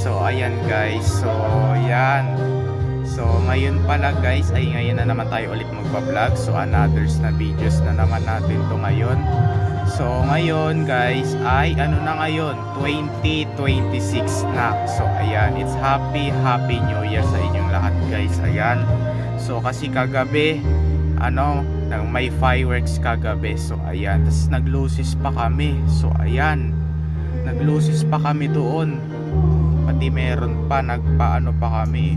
So ayan guys. So yan. So ngayon pala guys ay ngayon na naman tayo ulit magpa-vlog. So anothers na videos na naman natin to ngayon. So ngayon guys ay ano na ngayon, 2026 na. So ayan, it's happy New Year sa inyong lahat guys. Ayan. So kasi kagabi nang may fireworks kagabi. So ayan, tapos naglusis pa kami. So ayan, naglusis pa kami doon. Pati meron pa nagpaano pa kami.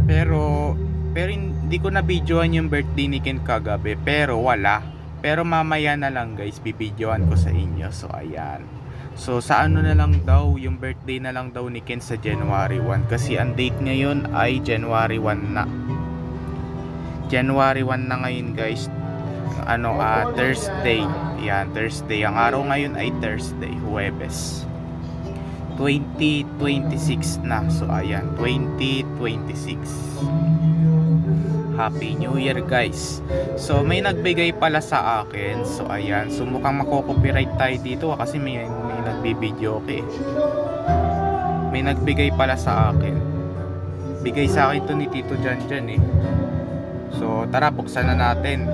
Pero hindi ko na videoan yung birthday ni Ken kagabi, pero wala. Pero mamaya na lang guys, bibidyoan ko sa inyo. So ayan. So sa ano na lang daw, yung birthday na lang daw ni Ken sa January 1 kasi ang date ngayon ay January 1 na. January 1 na ngayon guys. Thursday. Yan, Thursday. Ang araw ngayon ay Thursday, Huwebes. 2026 na. So ayan, 2026. Happy New Year guys. So may nagbigay pala sa akin. So ayan, so mukhang mako-copyright tayo dito kasi may nagbibideo okay. May nagbigay pala sa akin. Bigay sa akin to ni Tito Janjan eh. So tara, buksan na natin.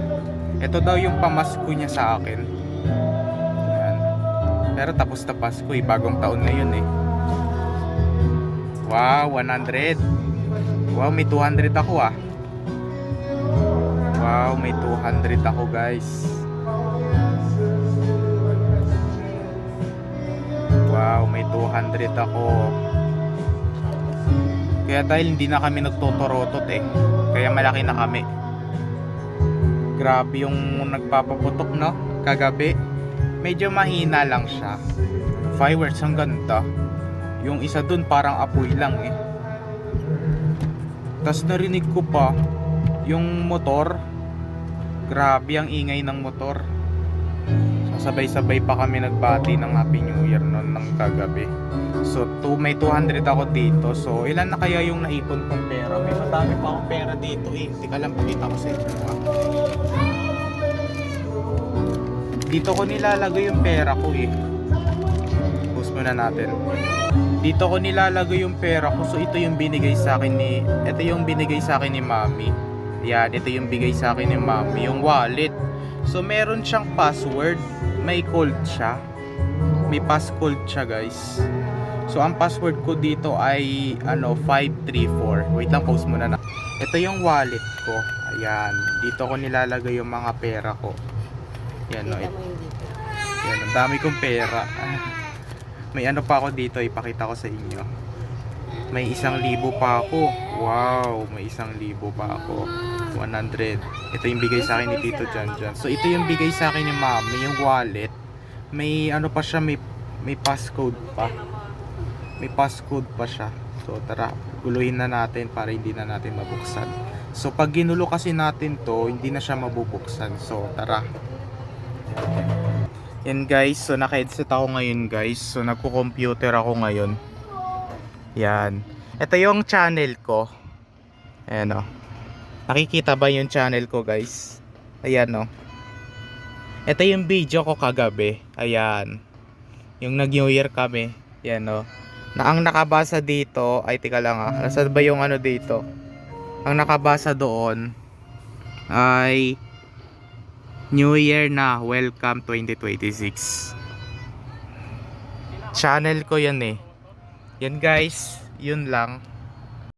Ito daw yung pamasko niya sa akin. Ayan. Pero tapos na Pasko eh, bagong taon na yun eh. Wow, 100. Wow, may 200 ako ah. Wow, may 200 ako guys. Wow, may 200 ako. Kaya dahil hindi na kami nagtotorotot eh, kaya malaki na kami. Grabe yung nagpapaputok no, kagabi. Medyo mahina lang siya. Fireworks ang ganda. Yung isa dun parang apoy lang eh. Tas narinig ko pa yung motor. Grabe ang ingay ng motor. Sabay-sabay pa kami nagbati ng Happy New Year noon ng kagabi. So may 200 ako dito. So ilan na kaya yung naipon kong pera? May madami pa akong pera dito eh. Hindi ka lang pakita ko sa inyo. Dito ko nilalagay yung pera ko eh. Post muna natin. Dito ko nilalagay yung pera ko. So ito yung binigay sa akin ni Mami. Yan, ito yung bigay sa akin ni Mami, yung wallet. So meron siyang password. May code siya. May passcode siya guys. So ang password ko dito ay 534. Wait lang, post muna na. Ito yung wallet ko. Ayan, dito ko nilalagay yung mga pera ko. Yan no. Yan, ang dami kong pera. May ano pa ako dito, ipakita ko sa inyo. May 1,000 pa ako. Wow, may 1,000 pa ako. 100. Ito yung bigay sa akin ni Tito Janjan. So ito yung bigay sa akin ni Mami, yung wallet. May ano pa siya, may passcode pa. May passcode pa siya. So tara, guluhin na natin para hindi na natin mabuksan. So pag ginulo kasi natin to, hindi na siya mabubuksan. So tara. Yan guys, so naka-headset ako ngayon guys. So nagko-computer ako ngayon. Yan. Ito yung channel ko. Ayan o. Nakikita ba yung channel ko guys? Ayan o. Ito yung video ko kagabi. Ayan. Yung nag-New Year kami. Ayan o. Ang nakabasa dito, ay tika lang ah. Nasaan ba yung ano dito? Ang nakabasa doon ay New Year na, welcome 2026. Channel ko yan eh. Yan guys, yun lang.